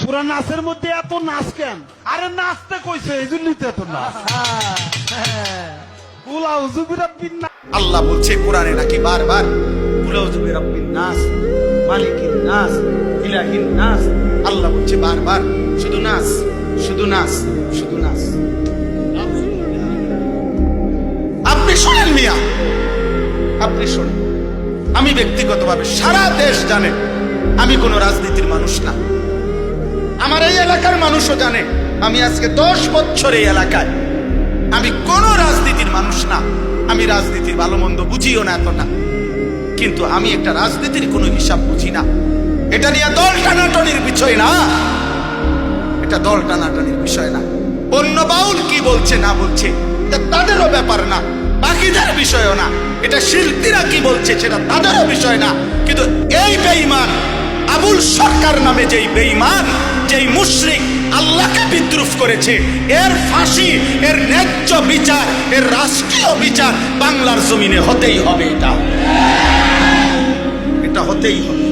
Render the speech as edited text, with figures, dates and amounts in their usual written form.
পুরা নাচের মধ্যে এত নাচ কেন? আরে নাচতে কইছে এই জন্যই তো এত নাচ। কুল আউযু বিরাব্বিন নাস। আল্লাহ বলছে কোরআনে নাকি বারবার কুল আউযু বিরাব্বিন নাস, মালিকিন নাস, ইলাহিন নাস। আল্লাহ বলছে বারবার শুধু নাস, শুধু নাস, শুধু নাস। আপনি শোনেন মিয়া, আপনি শোনেন। আমি ব্যক্তিগতভাবে সারা দেশ জানে আমি কোনো রাজনীতির মানুষ না। আমার এই এলাকার মানুষও জানে আমি আজকে 10 বছর এই এলাকায়। আমি কোনো রাজনীতির মানুষ না। আমি রাজনীতির ভালো মন্দ বুঝিও না এতটা, কিন্তু আমি একটা রাজনীতির কোনো হিসাব বুঝি না। এটা নিয়ে দল টানাটানির বিষয় না, এটা দল টানাটানির বিষয় না। অন্য বাউল কি বলছে না বলছে এটা তাদেরও ব্যাপার না, বাকিদের বিষয়ও না। এটা শিল্পীরা কি বলছে সেটা তাদেরও বিষয় না। কিন্তু এই বেঈমান আবুল সরকার নামে যেই বেঈমান, যেই মুশরিক আল্লাহকে বিদ্রুপ করেছে, এর ফাঁসি, এর ন্যায্য বিচার, এর রাষ্ট্রীয় বিচার বাংলার জমিনে হতেই হবে। এটা হতেই হবে।